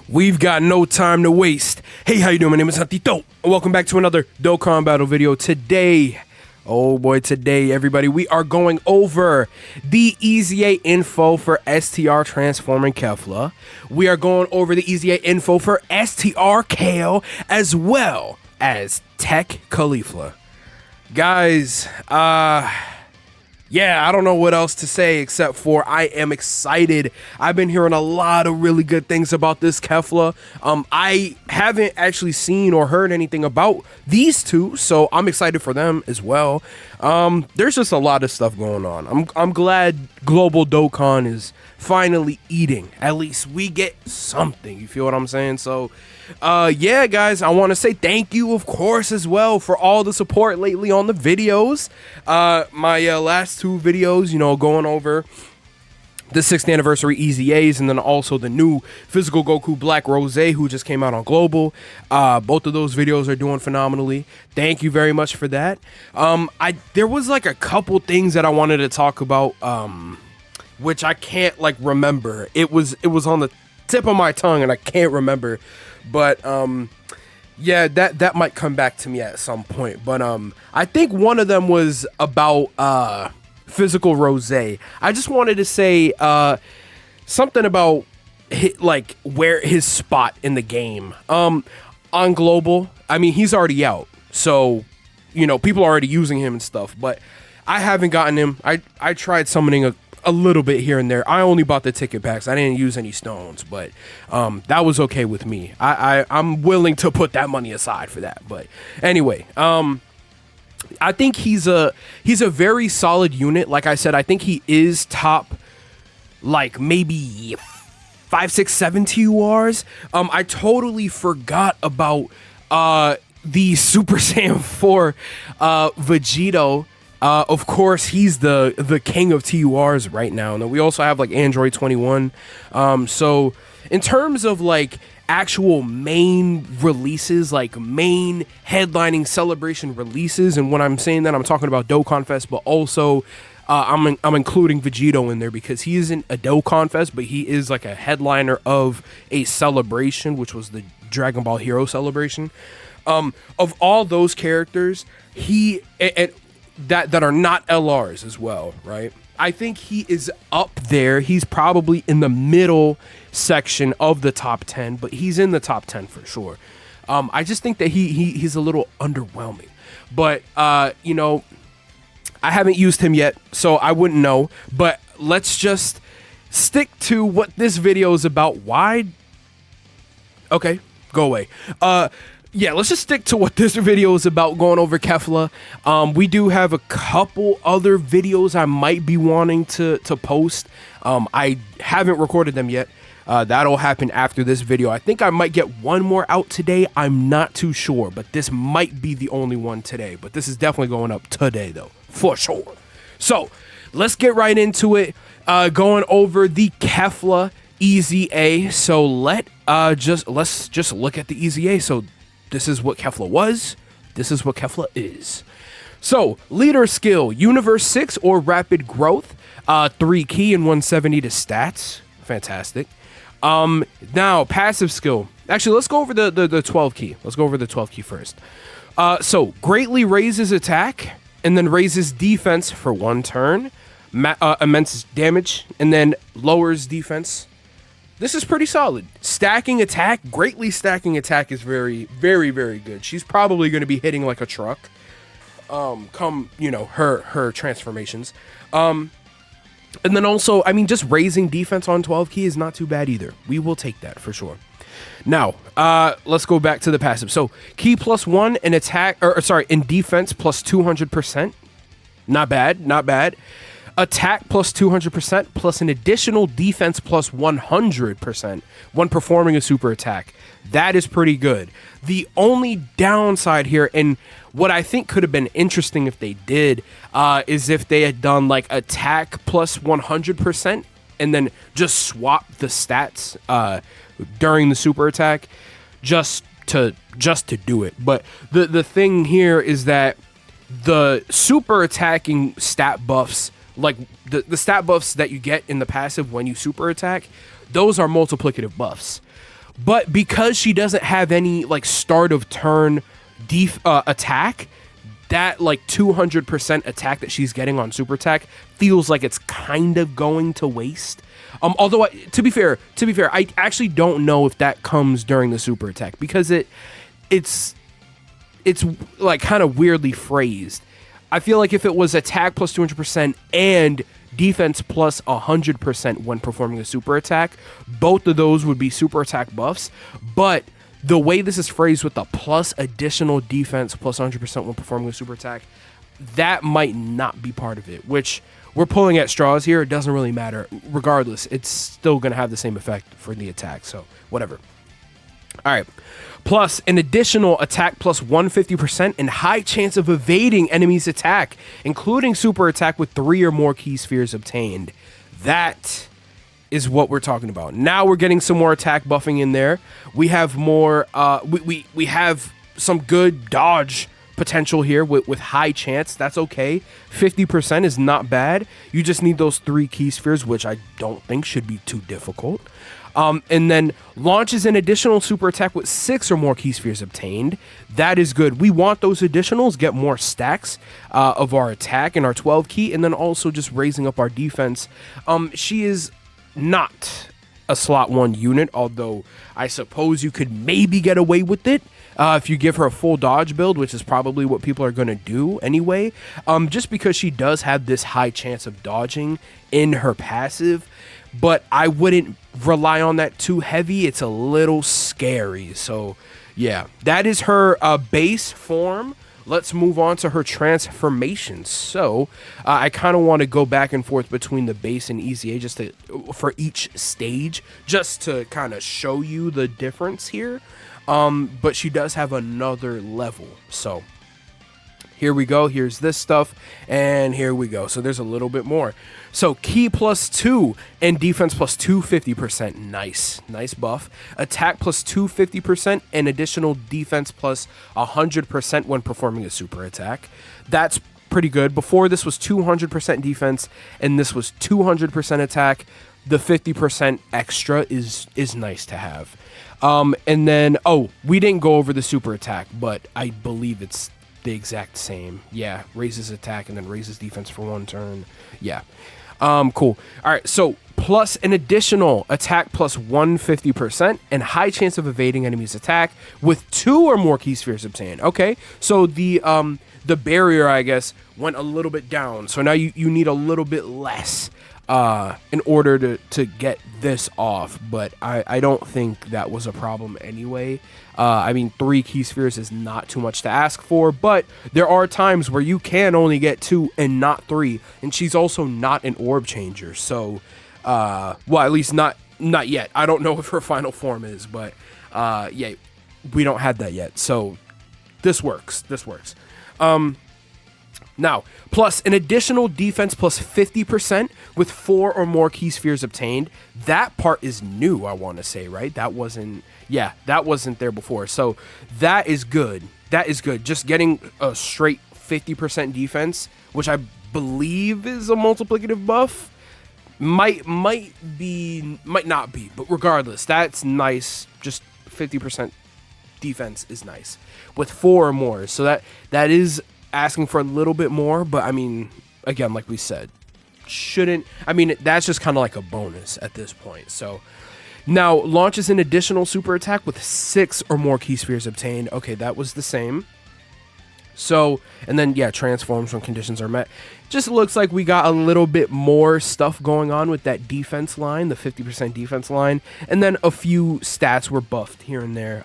We've got no time to waste. Hey, how you doing? My name is Santito, and welcome back to another Dokkan battle video. Today, oh boy, today, everybody, we are going over the EZA info for STR transforming KEFLA. We are going over the EZA info for STR KO, as well as Tech KEFLA. Guys, yeah, I don't know what else to say except for I am excited. I've been hearing a lot of really good things about this KEFLA. I haven't actually seen or heard anything about these two, so I'm excited for them as well. There's just a lot of stuff going on. I'm glad Global Dokkan is finally eating. At least we get something, you feel what I'm saying? So yeah, guys, I want to say thank you, of course, as well for all the support lately on the videos. My last two videos, you know, going over the 6th anniversary EZAs and then also the new Physical Goku Black Rose who just came out on Global. Both of those videos are doing phenomenally. Thank you very much for that. There was like a couple things that I wanted to talk about, which I can't like remember. It was on the tip of my tongue and I can't remember. But yeah, that might come back to me at some point. But I think one of them was about Physical Rose. I just wanted to say something about like where his spot in the game. On Global, I mean, he's already out, so you know people are already using him and stuff. But I haven't gotten him. I tried summoning a little bit here and there. I only bought the ticket packs. I didn't use any stones, but that was okay with me. I'm willing to put that money aside for that. But anyway, I think he's a very solid unit. Like I said, I think he is top, like maybe 5, 6, 7 TURs. I totally forgot about the Super Saiyan 4 Vegito. Of course, he's the king of TURs right now. And then we also have like Android 21. So in terms of like actual main releases, like main headlining celebration releases, and when I'm saying that, I'm talking about Dokkan Fest, but also I'm including Vegito in there because he isn't a Dokkan Fest, but he is like a headliner of a celebration, which was the Dragon Ball Hero celebration. Of all those characters, that are not LRs as well, right? I think he is up there. He's probably in the middle section of the top 10, but he's in the top 10 for sure. I just think that he's a little underwhelming. But you know, I haven't used him yet, so I wouldn't know. But let's just stick to what this video is about. Why? Okay, go away. Yeah, let's just stick to what this video is about, going over KEFLA. We do have a couple other videos I might be wanting to post. I haven't recorded them yet. That'll happen after this video. I think I might get one more out today. I'm not too sure, but this might be the only one today. But this is definitely going up today, though, for sure. So let's get right into it. Going over the KEFLA EZA. So let's just look at the EZA. So this is what KEFLA was. This is what KEFLA is. So, leader skill, Universe 6 or Rapid Growth. 3 key and 170 to stats. Fantastic. Now, passive skill. Actually, let's go over the 12 key. Let's go over the 12 key first. So, greatly raises attack and then raises defense for 1 turn. Immense damage and then lowers defense. This is pretty solid. Stacking attack, greatly stacking attack is very, very, very good. She's probably going to be hitting like a truck. Come, you know, her transformations. And then also, I mean, just raising defense on 12 key is not too bad either. We will take that for sure. Now, let's go back to the passive. So, key +1 in attack, or sorry, in defense plus 200%. Not bad, not bad. Attack plus 200% plus an additional defense plus 100% when performing a super attack. That is pretty good. The only downside here, and what I think could have been interesting if they did, is if they had done like attack plus 100% and then just swap the stats during the super attack just to do it. But the thing here is that the super attacking stat buffs, like the stat buffs that you get in the passive when you super attack, those are multiplicative buffs. But because she doesn't have any like start of turn attack, that like 200% attack that she's getting on super attack feels like it's kind of going to waste. Although to be fair, I actually don't know if that comes during the super attack, because it's like kind of weirdly phrased. I feel like if it was attack plus 200% and defense plus 100% when performing a super attack, both of those would be super attack buffs. But the way this is phrased with the plus additional defense plus 100% when performing a super attack, that might not be part of it, which we're pulling at straws here. It doesn't really matter. Regardless, it's still going to have the same effect for the attack, so whatever. All right. Plus an additional attack plus 150% and high chance of evading enemies' attack, including super attack with 3 or more key spheres obtained. That is what we're talking about. Now we're getting some more attack buffing in there. We have more, we have some good dodge potential here with high chance. That's okay. 50% is not bad. You just need those 3 key spheres, which I don't think should be too difficult. And then launches an additional super attack with 6 or more key spheres obtained. That is good. We want those additionals, get more stacks of our attack and our 12 key, and then also just raising up our defense. She is not a slot 1 unit, although I suppose you could maybe get away with it if you give her a full dodge build, which is probably what people are going to do anyway, just because she does have this high chance of dodging in her passive. But I wouldn't rely on that too heavy. It's a little scary. So yeah, that is her base form. Let's move on to her transformations. So I kind of want to go back and forth between the base and EZA just for each stage, just to kind of show you the difference here. But she does have another level. So here we go. Here's this stuff. And here we go. So there's a little bit more. So key plus 2 and defense plus 250%. Nice buff. Attack plus 250% and additional defense plus 100% when performing a super attack. That's pretty good. Before, this was 200% defense and this was 200% attack. The 50% extra is nice to have. And then, we didn't go over the super attack, but I believe it's the exact same. Yeah, raises attack and then raises defense for 1 turn. Yeah. Cool. All right, so plus an additional attack plus 150% and high chance of evading enemies' attack with 2 or more key spheres obtained. Okay, so the barrier, I guess, went a little bit down. So now you need a little bit less in order to get this off, but I don't think that was a problem anyway. I mean, 3 key spheres is not too much to ask for, but there are times where you can only get 2 and not 3, and she's also not an orb changer, so well, at least not yet. I don't know if her final form is, but yeah, we don't have that yet, so this works. Now, plus an additional defense plus 50% with 4 or more key spheres obtained. That part is new, I want to say, right? That wasn't there before. So that is good. Just getting a straight 50% defense, which I believe is a multiplicative buff, might not be, but regardless, that's nice. Just 50% defense is nice with 4 or more. So that is asking for a little bit more, but I mean, again, like we said, that's just kind of like a bonus at this point. So now launches an additional super attack with 6 or more key spheres obtained. Okay, that was the same. So, and then yeah, transforms when conditions are met. Just looks like we got a little bit more stuff going on with that defense line, the 50% defense line, and then a few stats were buffed here and there.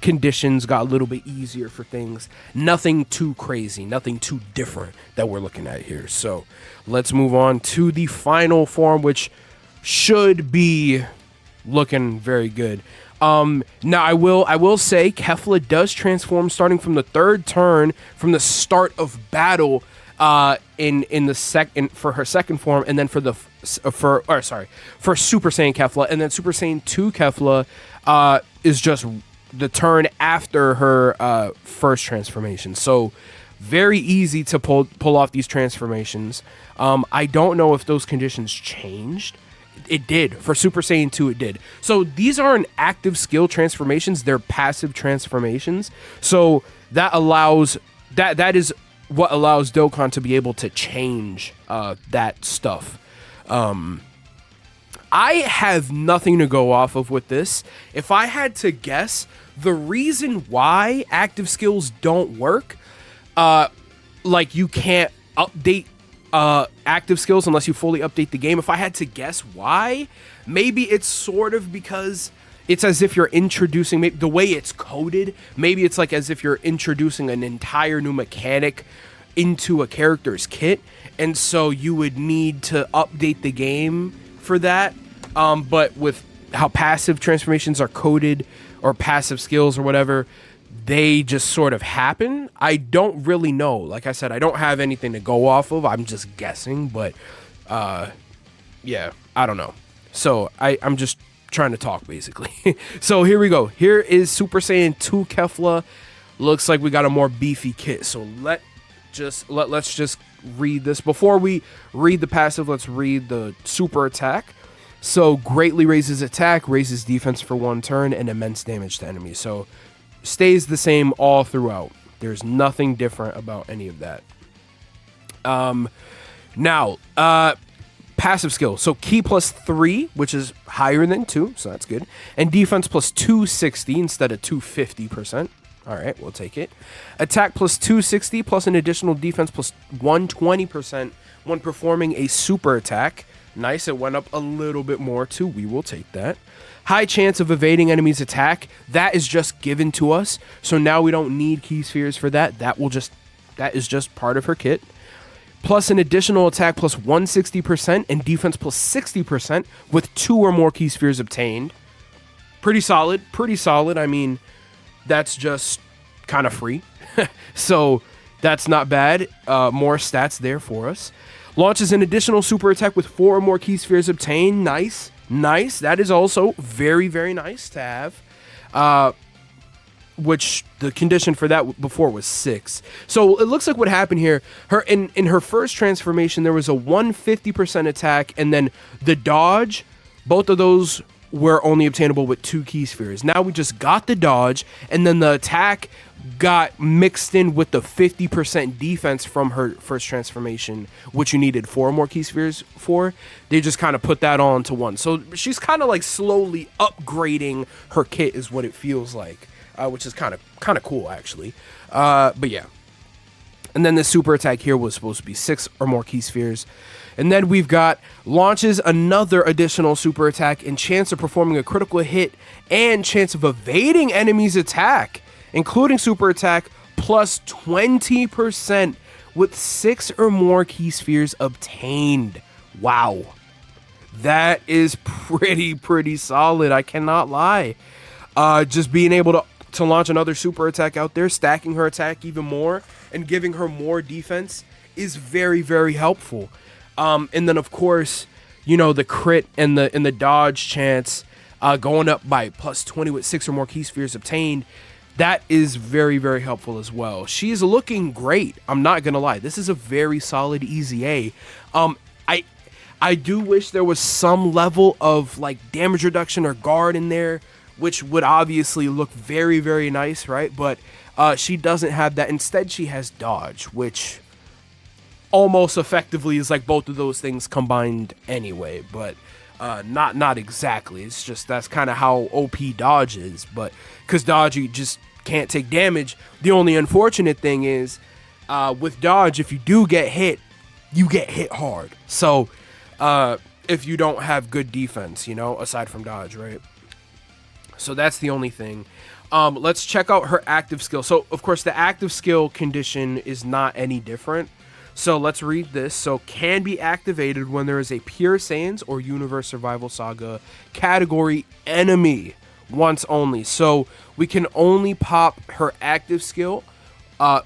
Conditions got a little bit easier for things. Nothing too crazy, nothing too different that we're looking at here. So let's move on to the final form, which should be looking very good. Now I will say KEFLA does transform starting from the 3rd turn from the start of battle in the second for her second form, and then for Super Saiyan KEFLA, and then Super Saiyan 2 KEFLA is just the turn after her first transformation. So very easy to pull off these transformations. I don't know if those conditions changed It did. For Super Saiyan 2, it did. So these aren't active skill transformations, they're passive transformations. So that allows that is what allows Dokkan to be able to change that stuff. I have nothing to go off of with this. If I had to guess, the reason why active skills don't work, like you can't update active skills unless you fully update the game. If I had to guess why, maybe it's sort of because it's as if you're introducing, maybe the way it's coded, maybe it's like as if you're introducing an entire new mechanic into a character's kit, and so you would need to update the game for that. But with how passive transformations are coded, or passive skills or whatever, they just sort of happen. I don't really know. Like I said, I don't have anything to go off of. I'm just guessing, but yeah, I don't know. So I'm just trying to talk, basically. So here we go. Here is Super Saiyan 2 KEFLA. Looks like we got a more beefy kit. So let's just read this. Before we read the passive, let's read the super attack. So greatly raises attack, raises defense for 1 turn, and immense damage to enemies. So stays the same all throughout. There's nothing different about any of that. Now, passive skill. So ki +3, which is higher than 2, so that's good. And defense +260 instead of 250%. All right, we'll take it. Attack +260 plus an additional defense +120% when performing a super attack. Nice, it went up a little bit more too. We will take that. High chance of evading enemies' attack. That is just given to us. So now we don't need key spheres for that. That is just part of her kit. Plus an additional attack +160% and defense +60% with 2 or more key spheres obtained. Pretty solid. Pretty solid. I mean, that's just kind of free. So that's not bad. More stats there for us. Launches an additional super attack with 4 or more key spheres obtained. Nice. Nice. That is also very, very nice to have. Which the condition for that before was 6. So it looks like what happened here, in her first transformation, there was a 150% attack, and then the dodge, both of those were only obtainable with 2 key spheres. Now we just got the dodge, and then the attack got mixed in with the 50% defense from her first transformation, which you needed 4 more key spheres for. They just kind of put that all into one. So she's kind of like slowly upgrading her kit is what it feels like, which is kind of cool actually. But yeah. And then the super attack here was supposed to be 6 or more key spheres. And then we've got launches another additional super attack and chance of performing a critical hit and chance of evading enemies' attack, including super attack, plus 20% with 6 or more key spheres obtained. Wow. That is pretty solid. I cannot lie. Just being able to launch another super attack out there, stacking her attack even more and giving her more defense is very, very helpful. And then of course, you know, the crit and the dodge chance going up by plus 20 with 6 or more key spheres obtained. That is very, very helpful as well. She's looking great. I'm not gonna lie. This is a very solid EZA. I do wish there was some level of like damage reduction or guard in there, which would obviously look very, very nice, right? But she doesn't have that. Instead, she has dodge, which almost effectively is like both of those things combined anyway, but not exactly. It's just that's kind of how OP dodge is. But because dodge, you just can't take damage. The only unfortunate thing is with dodge, if you do get hit, you get hit hard. So if you don't have good defense, you know, aside from dodge, right? So that's the only thing. Let's check out her active skill. So of course the active skill condition is not any different. So let's read this. So can be activated when there is a Pure Saiyans or Universe Survival Saga category enemy once only. So we can only pop her active skill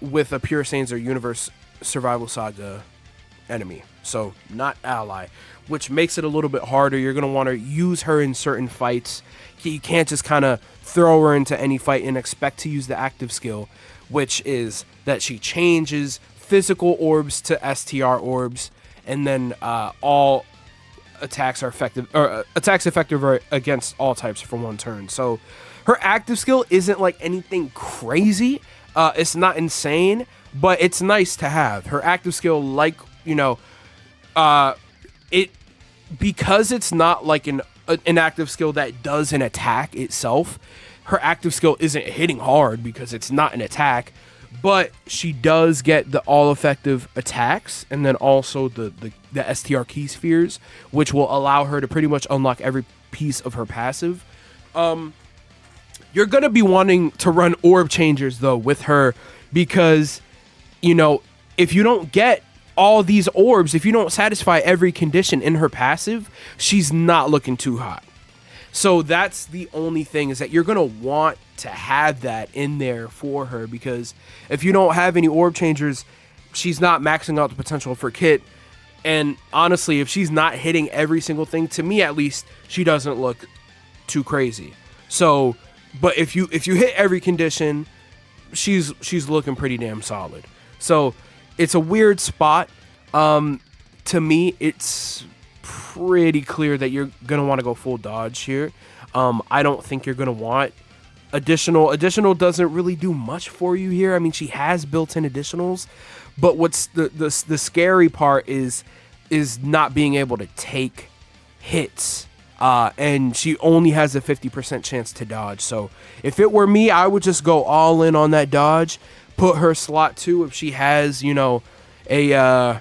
with a Pure Saiyans or Universe Survival Saga enemy. So not ally, which makes it a little bit harder. You're going to want to use her in certain fights. You can't just kind of throw her into any fight and expect to use the active skill, which is that she changes physical orbs to STR orbs, and then all attacks are effective, or attacks effective against all types for 1 turn. So her active skill isn't like anything crazy. It's not insane, but it's nice to have. Her active skill, like, you know, it, because it's not like an active skill that does an attack itself, her active skill isn't hitting hard because it's not an attack, but she does get the all effective attacks, and then also the STR key spheres, which will allow her to pretty much unlock every piece of her passive. You're going to be wanting to run orb changers though with her, because, you know, if you don't get all these orbs, if you don't satisfy every condition in her passive, she's not looking too hot. So that's the only thing, is that you're going to want to have that in there for her, because if you don't have any orb changers, she's not maxing out the potential for kit. And honestly, if she's not hitting every single thing, to me at least, she doesn't look too crazy. So, but if you hit every condition, she's looking pretty damn solid. So it's a weird spot. To me, it's pretty clear that you're gonna want to go full dodge here. I don't think you're gonna want additional. Additional doesn't really do much for you here. I mean, she has built-in additionals, but what's the scary part is not being able to take hits. And she only has a 50% chance to dodge. So if it were me, I would just go all in on that dodge, put her slot 2 if she has, you know, a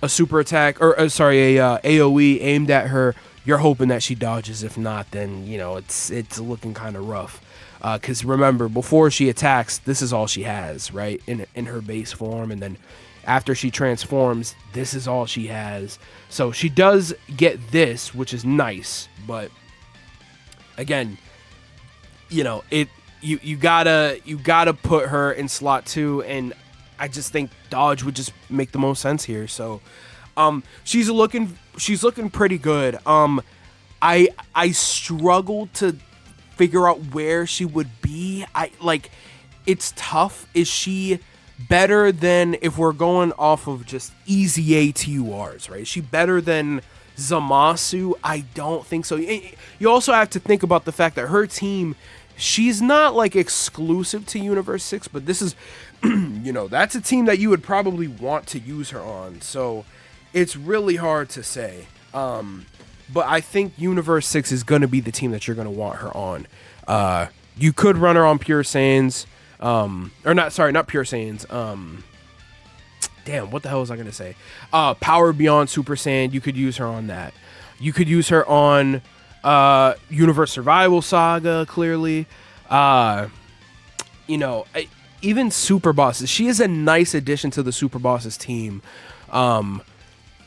super attack, or sorry, a AoE aimed at her. You're hoping that she dodges. If not, then, you know, it's looking kind of rough. Because remember, before she attacks, this is all she has, right, in her base form, and then after she transforms, this is all she has. So she does get this, which is nice, but again, you know, you gotta put her in slot 2, and I just think dodge would just make the most sense here. So she's looking pretty good. I struggled to figure out where she would be. It's tough. Is she better than, if we're going off of just easy ATURs, right? Is she better than Zamasu? I don't think so. You also have to think about the fact that her team, she's not like exclusive to Universe 6, but this is, you know, that's a team that you would probably want to use her on. So it's really hard to say. But I think Universe 6 is going to be the team that you're going to want her on. You could run her on Pure Saiyans. Not Pure Saiyans. Damn, what the hell was I going to say? Power Beyond Super Saiyan, you could use her on that. You could use her on Universe Survival Saga, clearly. You know, even Super Bosses. She is a nice addition to the Super Bosses team.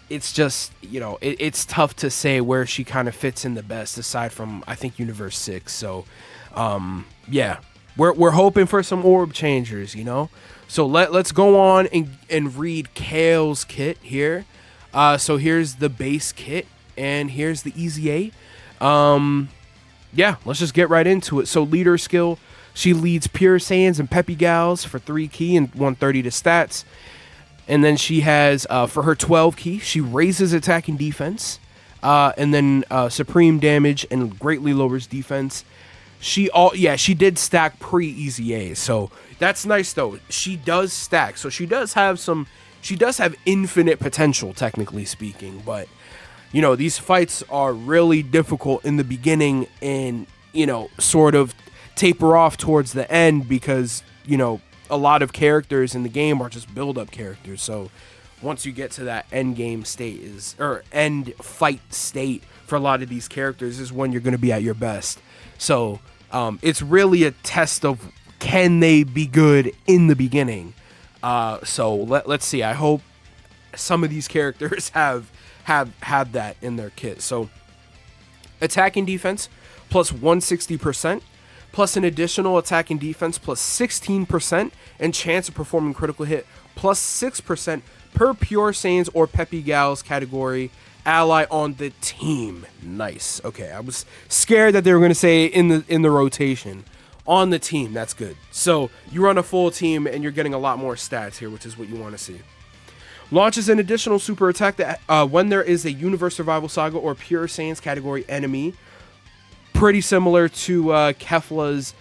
It's just, you know, it's tough to say where she kind of fits in the best, aside from, I think, Universe 6. So, yeah. We're hoping for some orb changers, you know? So let's go on and read Kale's kit here. So here's the base kit, and here's the EZA. Yeah, let's just get right into it. So leader skill, she leads Pure Saiyans and Peppy Gals for 3 key and 130 to stats. And then she has, for her 12 key, she raises attack and defense. And then supreme damage and greatly lowers defense. She did stack pre-EZA, so that's nice though. She does stack, so she does have infinite potential, technically speaking, but you know, these fights are really difficult in the beginning and, you know, sort of taper off towards the end, because, you know, a lot of characters in the game are just build-up characters. So once you get to that end game state end fight state for a lot of these characters is when you're going to be at your best. So it's really a test of, can they be good in the beginning? So let's see. I hope some of these characters have that in their kit. So attacking defense plus 160%, plus an additional attacking defense plus 16%, and chance of performing critical hit plus 6% per Pure Saiyans or Peppy Gals category ally on the team. Nice. Okay, I was scared that they were going to say in the rotation. On the team, that's good. So you run a full team and you're getting a lot more stats here, which is what you want to see. Launches an additional super attack that when there is a Universe Survival Saga or Pure Saiyans category enemy. Pretty similar to KEFLA's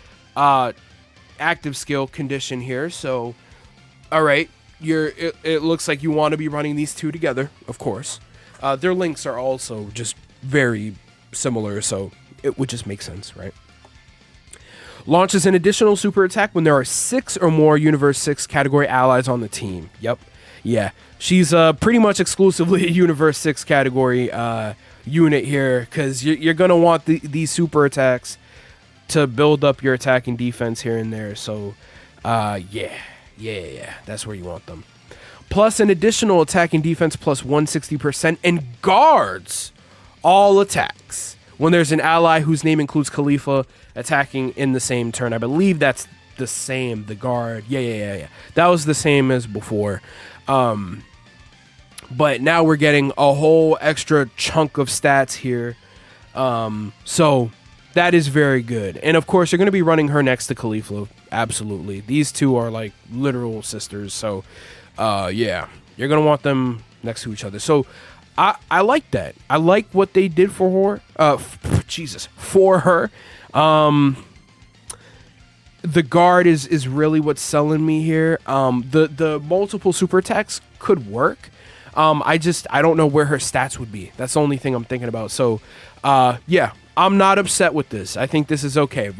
active skill condition here. So, all right, it looks like you want to be running these two together, of course. Their links are also just very similar, so it would just make sense, right? Launches an additional super attack when there are 6 or more Universe 6 category allies on the team. Yep. Yeah. She's pretty much exclusively a Universe 6 category unit here, because you're going to want these super attacks to build up your attacking defense here and there. So, yeah. That's where you want them. Plus an additional attacking defense plus 160% and guards all attacks when there's an ally whose name includes KEFLA attacking in the same turn. I believe that's the same, the guard. Yeah. That was the same as before. But now we're getting a whole extra chunk of stats here. So that is very good. And of course, you're going to be running her next to KEFLA. Absolutely. These two are like literal sisters. So, yeah, you're going to want them next to each other. So I like that. I like what they did for her. For her. The guard is really what's selling me here. The multiple super attacks could work. I don't know where her stats would be. That's the only thing I'm thinking about. So, yeah, I'm not upset with this. I think this is okay.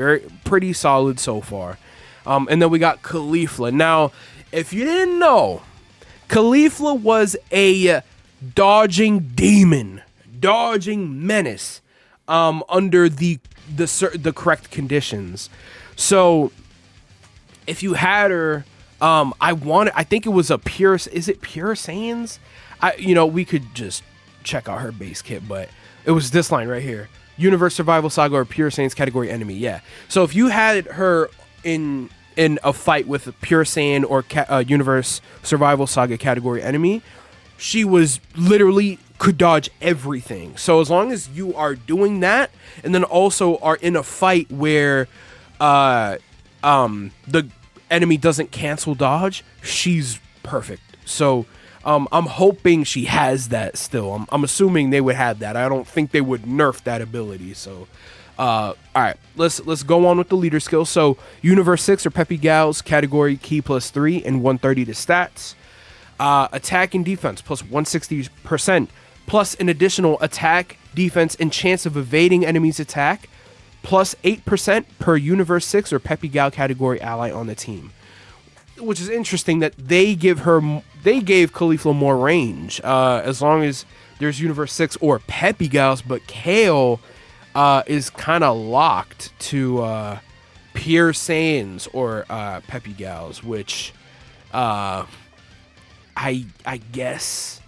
Pretty solid so far. And then we got KEFLA. Now, if you didn't know, KEFLA was a dodging demon, dodging menace, under the correct conditions. So, if you had her, I think it was a pure. Is it Pure Saiyans? We could just check out her base kit, but it was this line right here: Universe Survival Saga or Pure Saiyans category enemy. Yeah. So if you had her in a fight with a Pure Saiyan or Universe Survival Saga category enemy, she was literally could dodge everything. So as long as you are doing that, and then also are in a fight where the enemy doesn't cancel dodge, she's perfect. So I'm hoping she has that still. I'm assuming they would have that. I don't think they would nerf that ability. So all right, let's go on with the leader skill. So Universe 6 or Peppy Gals category key +3 and 130 to stats. Attack and defense plus 160%, plus an additional attack, defense, and chance of evading enemies' attack, plus 8% per Universe 6 or Peppy Gal category ally on the team. Which is interesting that they gave KEFLA more range, as long as there's Universe 6 or Peppy Gals, but Kale is kind of locked to Pure Saiyans or Peppy Gals, which I guess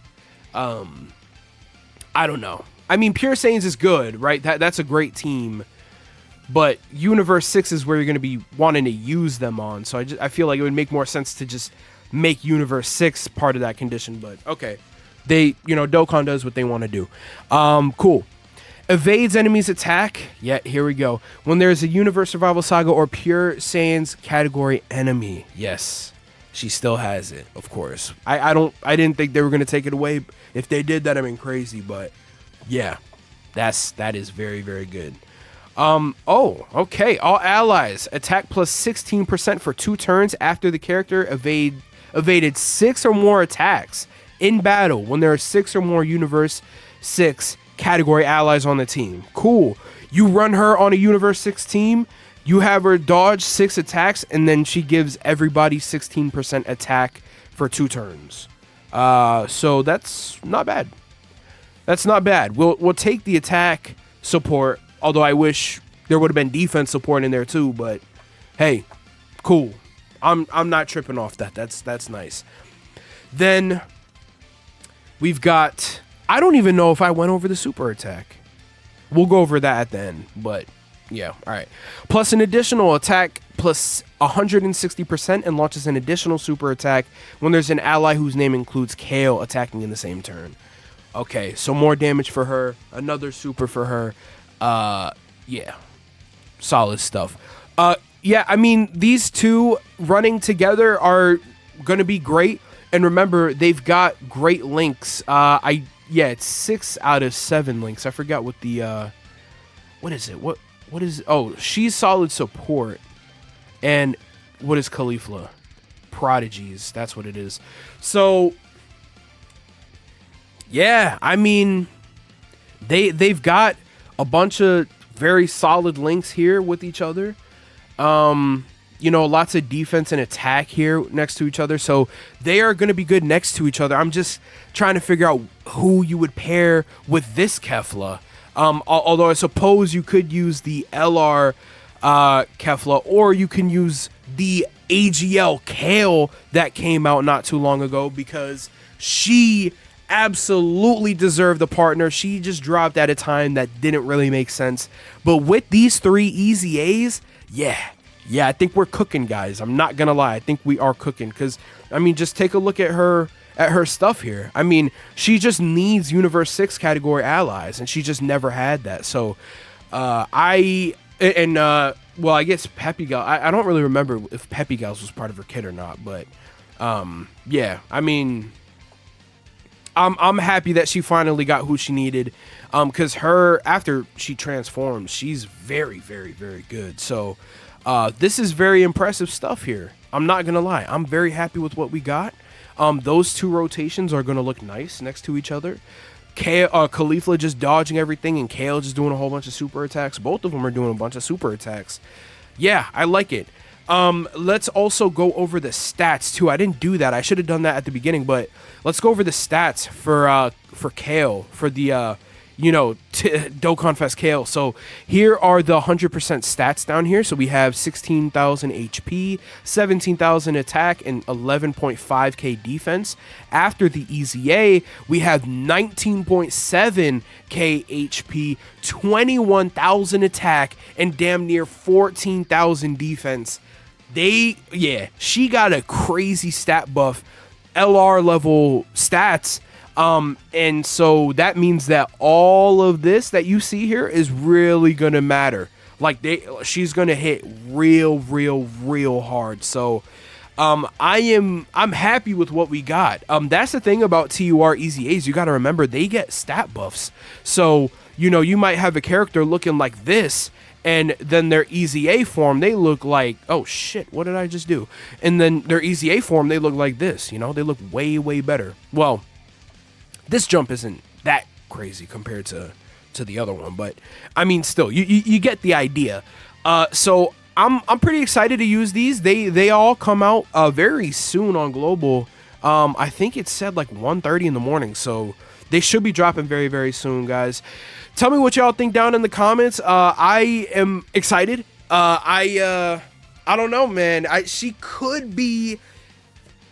I don't know. I mean, Pure Saiyans is good, right? That's a great team. But Universe 6 is where you're going to be wanting to use them on. So I feel like it would make more sense to just make Universe 6 part of that condition. But okay, Dokkan does what they want to do. Cool. Evades enemies' attack. Yeah, here we go. When there's a Universe Survival Saga or Pure Saiyans category enemy. Yes, she still has it, of course. I didn't think they were going to take it away. If they did that, I mean crazy. But yeah, that is very, very good. Okay. All allies attack plus 16% for 2 turns after the character evaded 6 or more attacks in battle when there are 6 or more Universe 6 category allies on the team. Cool. You run her on a Universe 6 team, you have her dodge 6 attacks, and then she gives everybody 16% attack for 2 turns. So that's not bad. We'll take the attack support. Although I wish there would have been defense support in there too, but hey, cool. I'm not tripping off that. That's nice. Then we've got, I don't even know if I went over the super attack. We'll go over that at the end, but yeah, all right. Plus an additional attack plus 160% and launches an additional super attack when there's an ally whose name includes Kale attacking in the same turn. Okay, so more damage for her, another super for her. Yeah, solid stuff. Yeah, I mean, these two running together are going to be great. And remember, they've got great links. Yeah, it's 6 out of 7 links. I forgot what the what is it? What is? Oh, she's solid support. And what is KEFLA? Prodigies. That's what it is. So yeah, I mean, they've got a bunch of very solid links here with each other. You know, lots of defense and attack here next to each other. So they are going to be good next to each other. I'm just trying to figure out who you would pair with this KEFLA. Although I suppose you could use the LR KEFLA, or you can use the AGL Kale that came out not too long ago, because she absolutely deserved the partner. She just dropped at a time that didn't really make sense. But with these 3 EZAs, yeah, I think we're cooking, guys. I'm not gonna lie. I think we are cooking, because I mean, just take a look at her stuff here. I mean, she just needs Universe 6 category allies, and she just never had that. So well, I guess Peppy Gal, I don't really remember if Peppy Gals was part of her kit or not, but yeah, I mean, I'm happy that she finally got who she needed, because her, after she transforms, she's very, very, very good. So this is very impressive stuff here. I'm not gonna lie, I'm very happy with what we got. Those 2 rotations are gonna look nice next to each other. KEFLA just dodging everything, and Kale just doing a whole bunch of super attacks. Both of them are doing a bunch of super attacks. Yeah, I like it. Let's also go over the stats too. I didn't do that. I should have done that at the beginning, but let's go over the stats for Kale, for the you know, Dokkan Fest Kale. So here are the 100% stats down here. So we have 16,000 HP, 17,000 attack, and 11.5k defense. After the EZA, we have 19.7k HP, 21,000 attack, and damn near 14,000 defense. She got a crazy stat buff, LR level stats. And so that means that all of this that you see here is really gonna matter. Like, she's gonna hit real hard. So I'm happy with what we got. That's the thing about TUR EZAs. You got to remember, they get stat buffs. So, you know, you might have a character looking like this, and then their EZA form, they look like, oh shit, what did I just do? And then their EZA form, they look like this. You know, they look way better. Well, this jump isn't that crazy compared to the other one, but I mean, still, you get the idea. So I'm pretty excited to use these. They all come out very soon on global. I think it said like 1:30 in the morning, so they should be dropping very soon, guys. Tell me what y'all think down in the comments. I am excited. I don't know, man. She could be.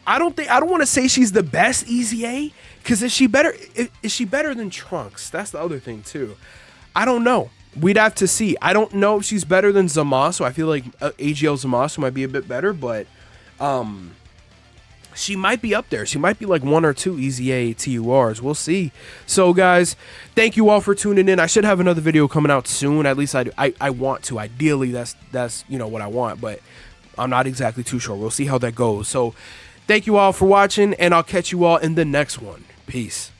I don't want to say she's the best EZA, because is she better than Trunks? That's the other thing too. I don't know. We'd have to see. I don't know if she's better than Zamasu. I feel like AGL Zamasu might be a bit better, but she might be up there. She might be like 1 or 2 EZA TURs. We'll see. So guys, thank you all for tuning in. I should have another video coming out soon. At least I want to. Ideally, that's you know what I want, but I'm not exactly too sure. We'll see how that goes. So thank you all for watching, and I'll catch you all in the next one. Peace.